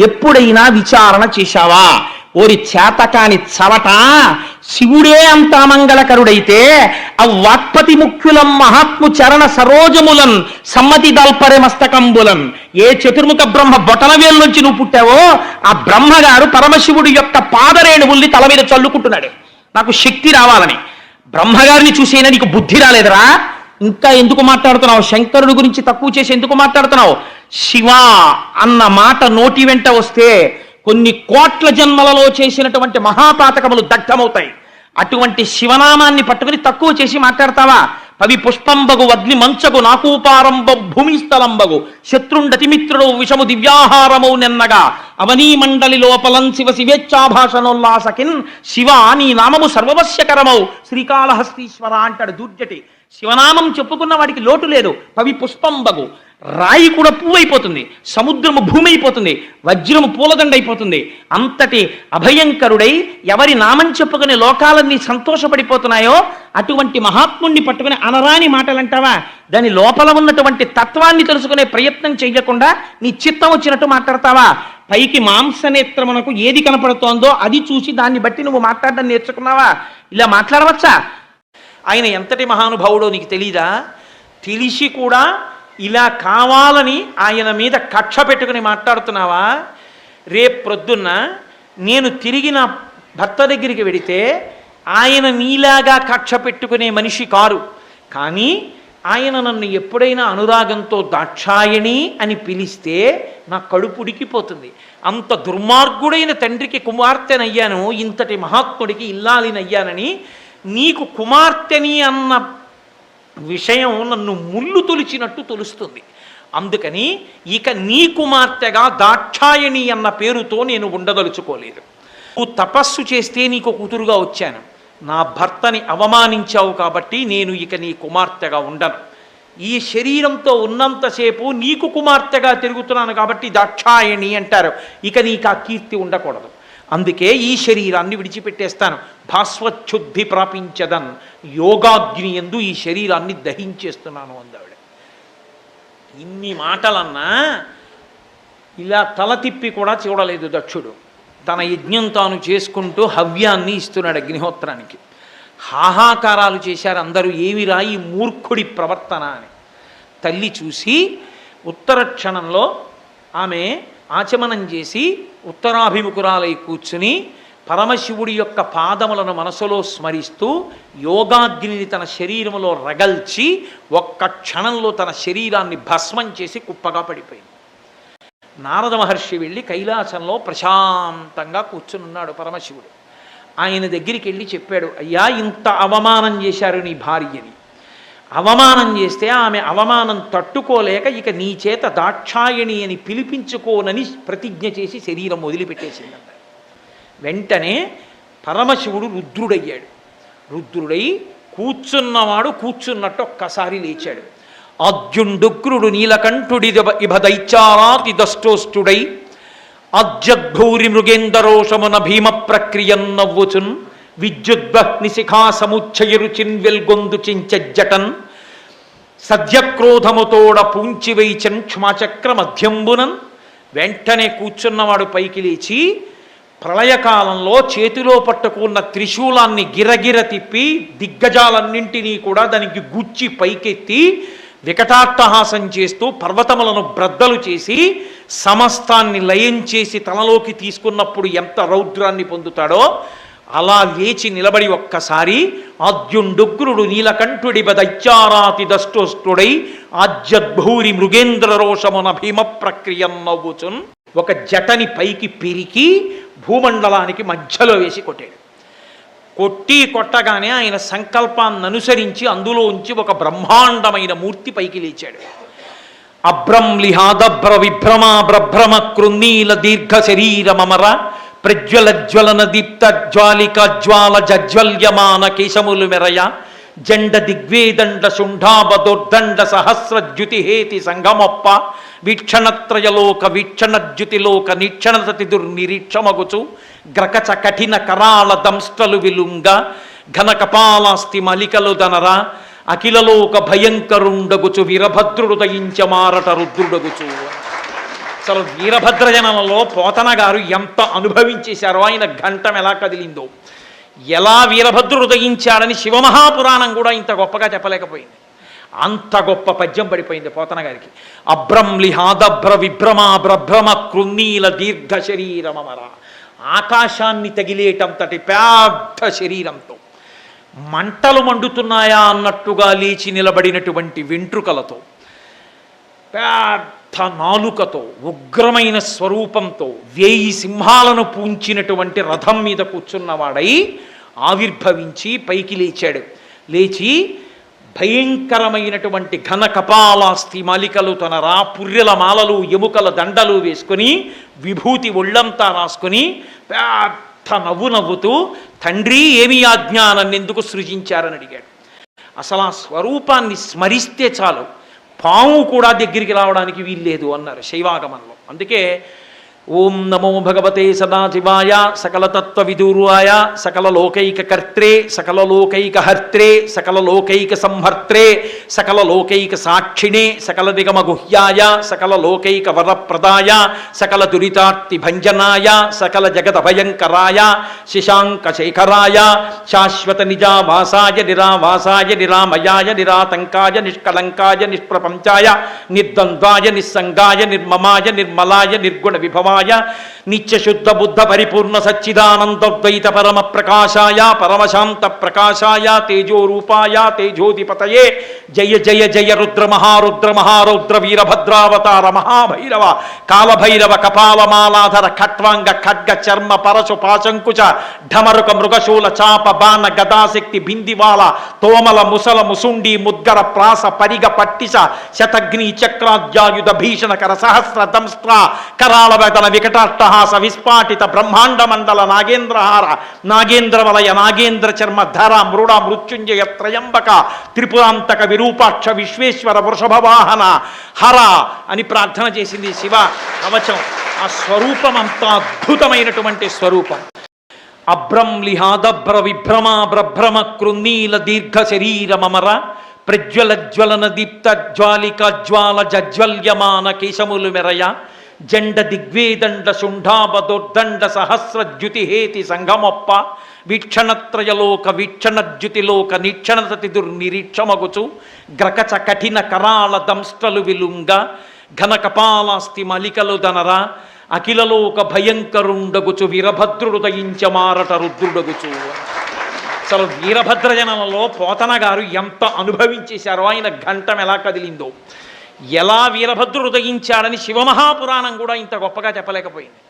ఎప్పుడైనా విచారణ చేశావా? ఓరి చేతకాని చవట, శివుడే అంత అమంగళకరుడైతే ఆ వాక్పతి ముఖ్యులం మహాత్ము చరణ సరోజములన్ సమ్మతి దాల్పరే మస్తకంబులన్. ఏ చతుర్ముఖ బ్రహ్మ బొటనవేలు నుంచి నువ్వు పుట్టావో ఆ బ్రహ్మగారు పరమశివుడి యొక్క పాదరేణువుల్ని తల మీద చల్లుకుంటున్నాడు నాకు శక్తి రావాలని. బ్రహ్మగారిని చూసైనా నీకు బుద్ధి రాలేదురా? ఇంకా ఎందుకు మాట్లాడుతున్నావు? శంకరుడి గురించి తక్కువ చేసి ఎందుకు మాట్లాడుతున్నావు? శివ అన్న మాట నోటి వెంట వస్తే కొన్ని కోట్ల జన్మలలో చేసినటువంటి మహాపాతకములు దగ్ధమవుతాయి. అటువంటి శివనామాన్ని పట్టుకుని తక్కువ చేసి మాట్లాడతావా? పవి పుష్పంబగు అగ్ని మంచగు నాకూపారంబ భూమిస్థలంబగు శత్రుండతిమిత్రుడు విషము దివ్యాహారము నెన్నగా అవనీ మండలి లోపలం శివ శివేచ్ఛాభాషణోల్లాసకిన్ శివ నీ నామము సర్వవశ్యకరమౌ శ్రీకాళహస్తీశ్వర అంటాడు దూర్జటి. శివనామం చెప్పుకున్న వాడికి లోటు లేదు. పవి పుష్పంబగు, రాయి కూడా పువ్వు అయిపోతుంది, సముద్రము భూమి అయిపోతుంది, వజ్రము పూలదండ అయిపోతుంది. అంతటి అభయంకరుడై ఎవరి నామం చెప్పుకుని లోకాలన్నీ సంతోషపడిపోతున్నాయో అటువంటి మహాత్ముణ్ణి పట్టుకుని అనరాని మాటలంటావా? దాని లోపల ఉన్నటువంటి తత్వాన్ని తెలుసుకునే ప్రయత్నం చెయ్యకుండా నీ చిత్తం వచ్చినట్టు మాట్లాడతావా? పైకి మాంసనేత్రమునకు ఏది కనపడుతోందో అది చూసి దాన్ని బట్టి నువ్వు మాట్లాడడం నేర్చుకున్నావా? ఇలా మాట్లాడవచ్చా? ఆయన ఎంతటి మహానుభావుడో నీకు తెలీదా? తెలిసి కూడా ఇలా కావాలని ఆయన మీద కక్ష పెట్టుకుని మాట్లాడుతున్నావా? రేపు ప్రొద్దున్న నేను తిరిగి నా భర్త దగ్గరికి వెడితే ఆయన నీలాగా కక్ష పెట్టుకునే మనిషి కారు. కానీ ఆయన నన్ను ఎప్పుడైనా అనురాగంతో దాక్షాయణి అని పిలిస్తే నా కడుపు ఉడికిపోతుంది. అంత దుర్మార్గుడైన తండ్రికి కుమార్తెనయ్యాను, ఇంతటి మహాత్ముడికి ఇల్లాలినయ్యానని నీకు కుమార్తెని అన్న విషయం నన్ను ముళ్ళు తొలిచినట్టు తొలుస్తుంది. అందుకని ఇక నీ కుమార్తెగా దాక్షాయణి అన్న పేరుతో నేను ఉండదలుచుకోలేదు. నువ్వు తపస్సు చేస్తే నీకు కూతురుగా వచ్చాను, నా భర్తని అవమానించావు కాబట్టి నేను ఇక నీ కుమార్తెగా ఉండను. ఈ శరీరంతో ఉన్నంతసేపు నీకు కుమార్తెగా తిరుగుతున్నాను కాబట్టి దాక్షాయణి అంటారు. ఇక నీకు ఆ కీర్తి ఉండకూడదు. అందుకే ఈ శరీరాన్ని విడిచిపెట్టేస్తాను. భాస్వచ్ఛుద్ధి ప్రాపించదన్, యోగాగ్ని యందు ఈ శరీరాన్ని దహించేస్తున్నాను అందావిడ. ఇన్ని మాటలన్నా ఇలా తల తిప్పి కూడా చూడలేదు దక్షుడు. తన యజ్ఞం తాను చేసుకుంటూ హవ్యాన్ని ఇస్తున్నాడు అగ్నిహోత్రానికి. హాహాకారాలు చేశారు అందరూ, ఏమిరా ఈ మూర్ఖుడి ప్రవర్తన అని. తల్లి చూసి ఉత్తర క్షణంలో ఆమె ఆచమనం చేసి ఉత్తరాభిముఖురాలై కూర్చుని పరమశివుడి యొక్క పాదములను మనసులో స్మరిస్తూ యోగాగ్నిని తన శరీరంలో రగల్చి ఒక్క క్షణంలో తన శరీరాన్ని భస్మం చేసి కుప్పగా పడిపోయింది. నారద మహర్షి వెళ్ళి కైలాసంలో ప్రశాంతంగా కూర్చునున్నాడు పరమశివుడు. ఆయన దగ్గరికి వెళ్ళి చెప్పాడు, అయ్యా ఇంత అవమానం చేశారు నీ భార్యని, అవమానం చేస్తే ఆమె అవమానం తట్టుకోలేక ఇక నీ చేత దాక్షాయణి అని పిలిపించుకోనని ప్రతిజ్ఞ చేసి శరీరం వదిలిపెట్టేసిందంట. వెంటనే పరమశివుడు రుద్రుడయ్యాడు. రుద్రుడై కూర్చున్నవాడు కూర్చున్నట్టు ఒక్కసారి లేచాడు. అర్జుండుగ్రుడు నీలకంఠుడి ఇభ దైత్యారాతి దష్టోష్టుడై అజ్జద్భూరి మృగేందరోషమున భీమ ప్రక్రియన్ నవ్వుచున్ విద్యుద్వహ్ని శిఖా సముచ్చయరుచిన్ వెల్గొందు చించజ్జటన్ సద్యక్రోధముతోడ పూంచివైచన్ క్షమాచక్ర మధ్యంబునన్. వెంటనే కూర్చున్నవాడు పైకి లేచి ప్రళయకాలంలో చేతిలో పట్టుకున్న త్రిశూలాన్ని గిరగిర తిప్పి దిగ్గజాలన్నింటినీ కూడా దానికి గుచ్చి పైకెత్తి వికటాట్టహాసం చేస్తూ పర్వతములను బ్రద్దలు చేసి సమస్తాన్ని లయం చేసి తనలోకి తీసుకున్నప్పుడు ఎంత రౌద్రాన్ని పొందుతాడో అలా లేచి నిలబడి ఒక్కసారి ఆద్యుండుగ్రుడు నీలకంఠుడి దైత్యారాతి దష్టోష్టుడై ఆజ్యద్భూరి మృగేంద్ర రోషమున భీమ ప్రక్రియం నవ్వుచున్ ఒక జటని పైకి పిరికి భూమండలానికి మధ్యలో వేసి కొట్టాడు. కొట్టగానే ఆయన సంకల్పాన్ని అనుసరించి అందులోంచి ఒక బ్రహ్మాండమైన మూర్తి పైకి లేచాడు. అభ్రంలిహాదభ్ర విభ్రమా బ్రభ్రమ కృన్నీల దీర్ఘ శరీరమర ప్రజ్వల జ్వలన దీప్త జ్వాలిక జ్వాల జజ్వల్యమాన కేశములు మెరయ జండ దిగ్వేదండ శుంఠాబదోర్దండ సహస్రద్యుతిహేతి సంగమొప్ప వీక్షణత్రయలోక వీక్షణద్యుతిలోక నీక్షణతతి దుర్నిరీక్షమగుచు గ్రకచ కఠిన కరాళ దంష్టలు విలుంగ ఘన కపాలాస్తి మలికలు దనర అఖిలలోక భయంకరుండగుచు వీరభద్రుడు దయించ మారట రుద్రుడగుచు. అసలు వీరభద్రజనంలో పోతన గారు ఎంత అనుభవించేశారో, ఆయన ఘంటం ఎలా కదిలిందో, ఎలా వీరభద్రుడు దయించాడని శివమహాపురాణం కూడా ఇంత గొప్పగా చెప్పలేకపోయింది. అంత గొప్ప పద్యం పడిపోయింది పోతన గారికి. అభ్రంలిహాదభ్ర విభ్రమా బ్రభ్రమ కృన్నీల దీర్ఘ శరీరమర, ఆకాశాన్ని తగిలేటంతటి పెద్ద శరీరంతో మంటలు మండుతున్నాయా అన్నట్టుగా లేచి నిలబడినటువంటి వెంట్రుకలతో, పెద్ద నాలుకతో, ఉగ్రమైన స్వరూపంతో 1000 సింహాలను పూంచినటువంటి రథం మీద కూర్చున్నవాడై ఆవిర్భవించి పైకి లేచాడు. లేచి భయంకరమైనటువంటి ఘన కపాలాస్తి మాలికలు తనరా, పుర్రెల మాలలు ఎముకల దండలు వేసుకొని విభూతి ఒళ్ళంతా రాసుకొని పెద్ద నవ్వు నవ్వుతూ, తండ్రి ఏమి ఆజ్ఞ నన్నెందుకు సృజించారని అడిగాడు. అసలు ఆ స్వరూపాన్ని స్మరిస్తే చాలు, పాము కూడా దగ్గరికి రావడానికి వీల్లేదు అన్నారు శైవాగమంలో. అందుకే ఓం నమో భగవతే సదాశివాయ సకలతత్వ విదూరాయ సకల లోకైక కర్త్రే సకల లోకైక హర్త్రే సకల లోకైక సంహర్త్రే సకల లోకైక సాక్షిణే సకల దిగమ గుహ్యాయ సకల లోకైక వరప్రదాయ సకల దురితార్తి భంజనాయ సకల జగత భయంకరాయ శశాంక శేఖరాయ శాశ్వత నిజావాసాయ నిరావాసాయ నిరామయాయ నిరాతంకాయ నిష్కలంకాయ నిష్ప్రపంచాయ నిర్ద్వంద్వాయ నిస్సంగాయ నిర్మమాయ నిర్మలాయ నిర్గుణ విభవాయ నిత్యశుద్ధ బుద్ధ పరిపూర్ణ సచ్చిదానందద్వైత పరమ ప్రకాశాయ పరమశాంత ప్రకాశాయ తేజోరూపాయ తేజోధిపతయే జయ జయ జయ రుద్ర మహారుద్ర మహారౌద్ర వీరభద్రావతార మహాభైరవ కాలభైరవ కపాలమాలాధర ఖట్వాంగ ఖడ్గ చర్మ పరశు పాశంకుచ ఢమరుక మృగశూల చాప బాణ గదాశక్తి బిందివాల తోమల ముసల ముసుండి ముద్గర ప్రాస పరిగ పట్టిస శతగ్ని చక్రాద్యాయుధ భీషణ కర సహస్ర దంస్ట్ర కరాళ వేదన వికటాట్టహాస విస్ఫాటిత బ్రహ్మాండ మండల నాగేంద్రహార నాగేంద్ర వలయ నాగేంద్ర చర్మ ధర మృడ మృత్యుంజయ త్రయంబక త్రిపురాంతక విరూపాక్ష విశ్వేశ్వర వృషభవాహన హర అని ప్రార్థన చేసింది శివ కవచం. ఆ స్వరూపం అంత అద్భుతమైనటువంటి స్వరూపం. అభ్రంలిహాదభ్ర విభ్రమ బ్రభ్రమ కృన్నీల దీర్ఘ శరీరమర ప్రజ్వల జ్వలన దీప్త జ్వాలిక జ్వాల జజ్వల్యమాన కేశములు మెరయ జండ దిగ్వేదండ శుంఠాబదోర్దండ సహస్రద్యుతిహేతి సంగమొప్ప వీక్షణత్రయలోక వీక్షణద్యుతిలోక నీక్షణతతి దుర్నిరీక్షమగుచు గ్రకచ కఠిన కరాళ దంస్ట్రలు విలుంగ ఘన కపాలాస్తి మలికలు దనరా అఖిలలోక భయంకరుండగుచు వీరభద్రుడు దయించమారట రుద్రుడగుచు. అసలు వీరభద్రజనంలో పోతన గారు ఎంత అనుభవించేశారో, ఆయన ఘంటం ఎలా కదిలిందో, ఎలా వీరభద్రుడు ఉదయించాడని శివమహాపురాణం కూడా ఇంత గొప్పగా చెప్పలేకపోయింది.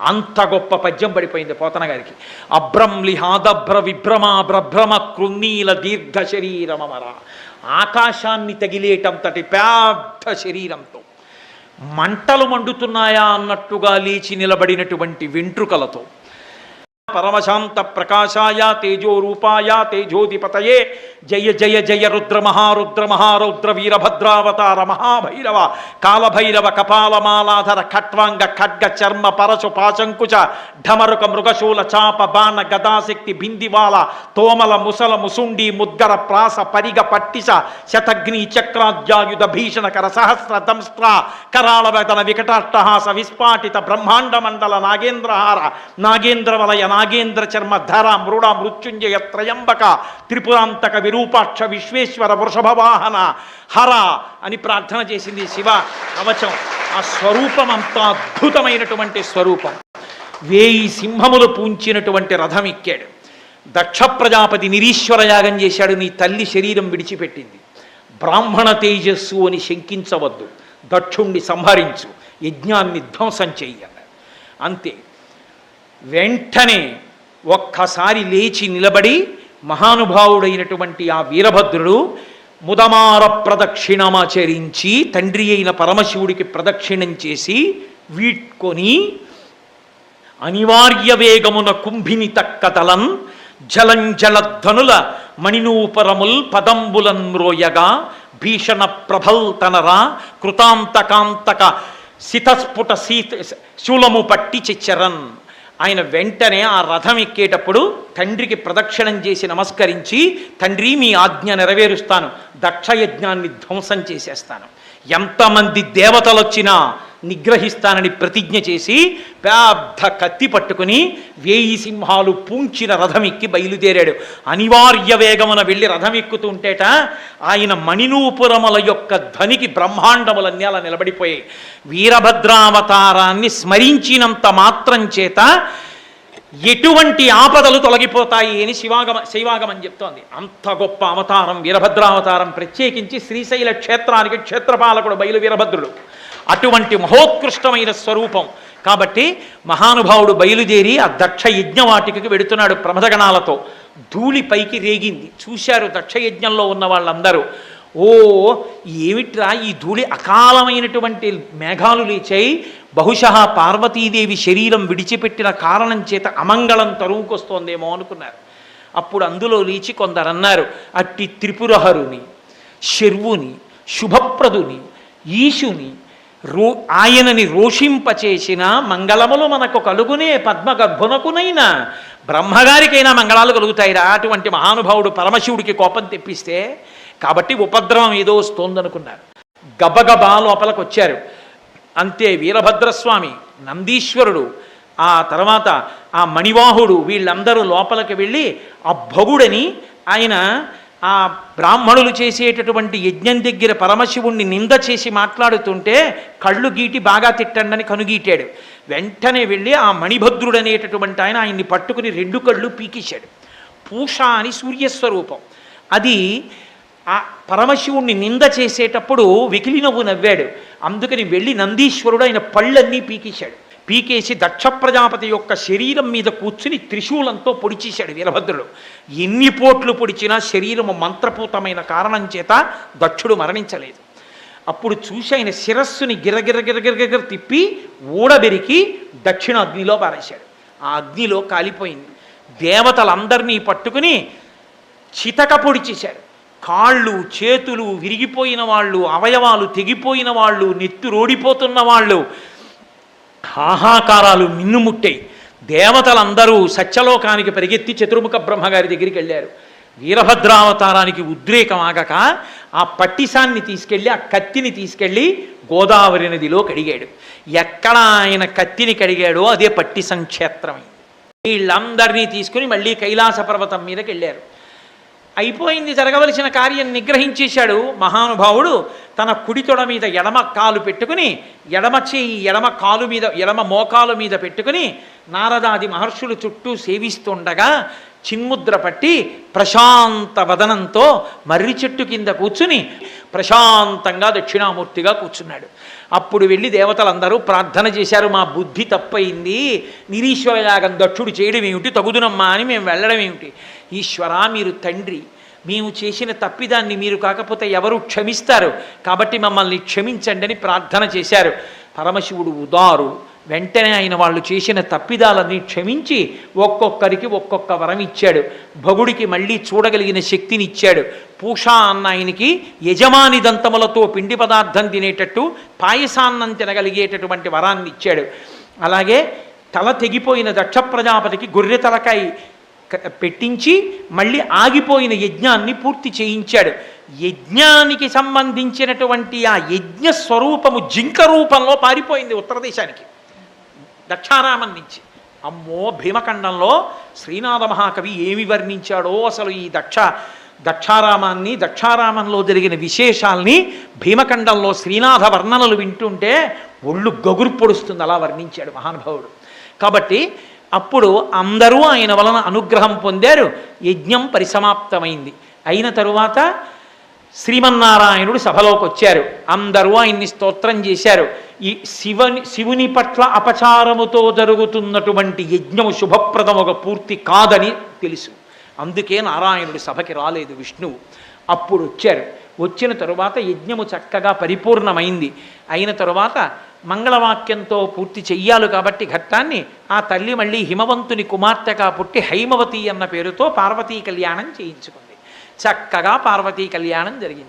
అంత గొప్ప పద్యం పడిపోయింది పోతన గారికి. అభ్రంలిహాదభ్ర విభ్రమ బ్రభ్రమ కృన్నీల దీర్ఘ శరీరమర, ఆకాశాన్ని తగిలేటంతటి పెద్ద శరీరంతో, మంటలు మండుతున్నాయా అన్నట్టుగా లేచి నిలబడినటువంటి వెంట్రుకలతో, పరమశాంత ప్రకాశాయ తేజోరూపాయ తేజోధిపతయే జయ జయ జయ రుద్ర మహారౌద్ర వీరభద్రావతార మహాభైరవ కాలభైరవ కపాలమాలాధర ఖట్వాంగ ఖడ్గ చర్మ పరశు పాశంకుచ ఢమరుక మృగశూల చాప బాణ గదాశక్తి బిందివాల తోమల ముసల ముసుండి ముద్గర ప్రాస పరిగ పట్టిస శతగ్ని చక్రాద్యాయుధ భీషణ కర సహస్ర దంస్ట్ర కరాళ వేదన వికటాట్టహాస విస్ఫాటిత బ్రహ్మాండ మండల నాగేంద్రహార నాగేంద్ర వలయ నాగేంద్ర చర్మ ధర మృడ మృత్యుంజయ త్రయంబక త్రిపురాంతక విరూపాక్ష విశ్వేశ్వర వృషభవాహన హర అని ప్రార్థన చేసింది శివ కవచం. ఆ స్వరూపం అంత అద్భుతమైనటువంటి స్వరూపం. 1000 సింహములు పూంచినటువంటి రథం ఎక్కాడు. దక్ష ప్రజాపతి నిరీశ్వర యాగం చేశాడు, నీ తల్లి శరీరం విడిచిపెట్టింది, బ్రాహ్మణ తేజస్సు అని శంకించవద్దు, దక్షుణ్ణి సంహరించు, యజ్ఞాన్ని ధ్వంసం చెయ్యాలి. అంతే. వెంటనే ఒక్కసారి లేచి నిలబడి మహానుభావుడైనటువంటి ఆ వీరభద్రుడు ముదమార ప్రదక్షిణమాచరించి తండ్రి అయిన పరమశివుడికి ప్రదక్షిణం చేసి వీడ్కొని అనివార్య వేగమున కుంభిని తక్కతలన్ జలంజలధ్వనుల మణినూపరముల్ పదంబులన్ మ్రోయగా భీషణ ప్రభల్ తనరా కృతాంతకాంతక సితస్ఫుట శూలము పట్టి చిచ్చరన్. ఆయన వెంటనే ఆ రథం ఎక్కేటప్పుడు తండ్రికి ప్రదక్షిణం చేసి నమస్కరించి, తండ్రి మీ ఆజ్ఞ నెరవేరుస్తాను, దక్షయజ్ఞాన్ని ధ్వంసం చేసేస్తాను, ఎంతమంది దేవతలు వచ్చినా నిగ్రహిస్తానని ప్రతిజ్ఞ చేసి పెద్ద కత్తి పట్టుకుని 1000 సింహాలు పూంచిన రథం ఎక్కి బయలుదేరాడు. అనివార్య వేగమున వెళ్ళి రథం ఎక్కుతుంటేట ఆయన మణినూపురముల యొక్క ధ్వనికి బ్రహ్మాండములన్నీ అలా నిలబడిపోయాయి. వీరభద్రావతారాన్ని స్మరించినంత మాత్రం చేత ఎటువంటి ఆపదలు తొలగిపోతాయి అని శైవాగమని చెప్తోంది. అంత గొప్ప అవతారం వీరభద్రావతారం. ప్రత్యేకించి శ్రీశైల క్షేత్రానికి క్షేత్రపాలకుడు బయలు వీరభద్రుడు. అటువంటి మహోత్కృష్టమైన స్వరూపం. కాబట్టి మహానుభావుడు బయలుదేరి ఆ దక్ష యజ్ఞవాటికకి వెడుతున్నాడు ప్రమథగణాలతో. ధూళి పైకి రేగింది. చూశారు దక్షయజ్ఞంలో ఉన్న వాళ్ళందరూ. ఓ ఏమిట్రా ఈ ధూళి, అకాలమైనటువంటి మేఘాలు లేచాయి, బహుశా పార్వతీదేవి శరీరం విడిచిపెట్టిన కారణం చేత అమంగళం తరువుకొస్తోందేమో అనుకున్నారు. అప్పుడు అందులో లేచి కొందరన్నారు, అట్టి త్రిపురహరుని, శర్వుని, శుభప్రదుని, ఈశుని ఆయనని రోషింపచేసిన మంగళములు మనకు కలుగునే పద్మగర్భునకునైనా బ్రహ్మగారికైనా మంగళాలు కలుగుతాయిరా. అటువంటి మహానుభావుడు పరమశివుడికి కోపం తెప్పిస్తే, కాబట్టి ఉపద్రవం ఏదో వస్తోందనుకున్నారు. గబగబా లోపలికి వచ్చారు. అంతే వీరభద్రస్వామి, నందీశ్వరుడు, ఆ తర్వాత ఆ మణివాహుడు, వీళ్ళందరూ లోపలికి వెళ్ళి ఆ భగుడని ఆయన ఆ బ్రాహ్మణులు చేసేటటువంటి యజ్ఞం దగ్గర పరమశివుణ్ణి నింద చేసి మాట్లాడుతుంటే కళ్ళు గీటి బాగా తిట్టండని కనుగీటాడు. వెంటనే వెళ్ళి ఆ మణిభద్రుడు అనేటటువంటి ఆయన్ని పట్టుకుని 2 కళ్ళు పీకేశాడు. పూష అని సూర్యస్వరూపం అది. ఆ పరమశివుణ్ణి నింద చేసేటప్పుడు వెకిలి నవ్వు నవ్వాడు. అందుకని వెళ్ళి నందీశ్వరుడు ఆయన పళ్ళన్నీ పీకేశాడు. పీకేసి దక్ష ప్రజాపతి యొక్క శరీరం మీద కూర్చుని త్రిశూలంతో పొడిచేశాడు వీరభద్రుడు. ఎన్ని పోట్లు పొడిచినా శరీరము మంత్రపూతమైన కారణం చేత దక్షుడు మరణించలేదు. అప్పుడు చూసి ఆయన శిరస్సుని గిరగిర తిప్పి ఊడబెరికి దక్షిణ అగ్నిలో పారేశాడు. ఆ అగ్నిలో కాలిపోయింది. దేవతలందరినీ పట్టుకుని చితక పొడిచేశారు. కాళ్ళు చేతులు విరిగిపోయిన వాళ్ళు, అవయవాలు తెగిపోయిన వాళ్ళు, నెత్తు రోడిపోతున్న వాళ్ళు, హాహాకారాలు మిన్నుముట్టాయి. దేవతలందరూ సత్యలోకానికి పరిగెత్తి చతుర్ముఖ బ్రహ్మగారి దగ్గరికి వెళ్ళారు. వీరభద్రావతారానికి ఉద్రేకం ఆగక ఆ పట్టిసాన్ని తీసుకెళ్ళి, ఆ కత్తిని తీసుకెళ్ళి గోదావరి నదిలో కడిగాడు. ఎక్కడ ఆయన కత్తిని కడిగాడో అదే పట్టిసం క్షేత్రమైంది. వీళ్ళందరినీ తీసుకుని మళ్ళీ కైలాస పర్వతం మీదకి వెళ్ళారు. అయిపోయింది, జరగవలసిన కార్యం నిగ్రహించేశాడు మహానుభావుడు. తన కుడి తొడ మీద ఎడమ కాలు పెట్టుకుని, ఎడమ చేయి ఎడమ కాలు మీద, ఎడమ మోకాలు మీద పెట్టుకుని నారదాది మహర్షులు చుట్టూ సేవిస్తుండగా చిన్ముద్ర పట్టి ప్రశాంత వదనంతో మర్రి చెట్టు కింద కూర్చుని ప్రశాంతంగా దక్షిణామూర్తిగా కూర్చున్నాడు. అప్పుడు వెళ్ళి దేవతలందరూ ప్రార్థన చేశారు, మా బుద్ధి తప్పయింది, నిరీశ్వరయాగం దక్షుడు చేయడం ఏమిటి, తగుదునమ్మా అని మేము వెళ్ళడం ఏమిటి. ఈశ్వరా, మీరు తండ్రి, మేము చేసిన తప్పిదాన్ని మీరు కాకపోతే ఎవరు క్షమిస్తారు, కాబట్టి మమ్మల్ని క్షమించండి అని ప్రార్థన చేశారు. పరమశివుడు ఉదారుడు. వెంటనే ఆయన వాళ్ళు చేసిన తప్పిదాలన్నీ క్షమించి ఒక్కొక్కరికి ఒక్కొక్క వరం ఇచ్చాడు. భగుడికి మళ్ళీ చూడగలిగిన శక్తిని ఇచ్చాడు. పూష అన్న ఆయనకి యజమాని దంతములతో పిండి పదార్థం తినేటట్టు, పాయసాన్నం తినగలిగేటటువంటి వరాన్ని ఇచ్చాడు. అలాగే తల తెగిపోయిన దక్ష ప్రజాపతికి గొర్రె తలకాయ పెట్టించి మళ్ళీ ఆగిపోయిన యజ్ఞాన్ని పూర్తి చేయించాడు. యజ్ఞానికి సంబంధించినటువంటి ఆ యజ్ఞ స్వరూపము జింక రూపంలో పారిపోయింది ఉత్తరదేశానికి, దక్షారామం నుంచి. అమ్మో, భీమఖండంలో శ్రీనాథ మహాకవి ఏమి వర్ణించాడో అసలు ఈ దక్షారామాన్ని, దక్షారామంలో జరిగిన విశేషాల్ని భీమఖండంలో శ్రీనాథ వర్ణనలు వింటుంటే ఒళ్ళు గగురు పొడుస్తుంది, అలా వర్ణించాడు మహానుభావుడు. కాబట్టి అప్పుడు అందరూ ఆయన వలన అనుగ్రహం పొందారు. యజ్ఞం పరిసమాప్తమైంది. అయిన తరువాత శ్రీమన్నారాయణుడు సభలోకి వచ్చారు. అందరూ ఆయన్ని స్తోత్రం చేశారు. ఈ శివుని పట్ల అపచారముతో జరుగుతున్నటువంటి యజ్ఞము శుభప్రదముగా పూర్తి కాదని తెలుసు. అందుకే నారాయణుడు సభకి రాలేదు, విష్ణువు. అప్పుడు వచ్చారు. వచ్చిన తరువాత యజ్ఞము చక్కగా పరిపూర్ణమైంది. అయిన తరువాత మంగళవాక్యంతో పూర్తి చెయ్యాలి కాబట్టి ఘట్టాన్ని ఆ తల్లి మళ్ళీ హిమవంతుని కుమార్తెగా పుట్టి హైమవతి అన్న పేరుతో పార్వతీ కళ్యాణం చేయించుకుంది. చక్కగా పార్వతీ కళ్యాణం జరిగింది.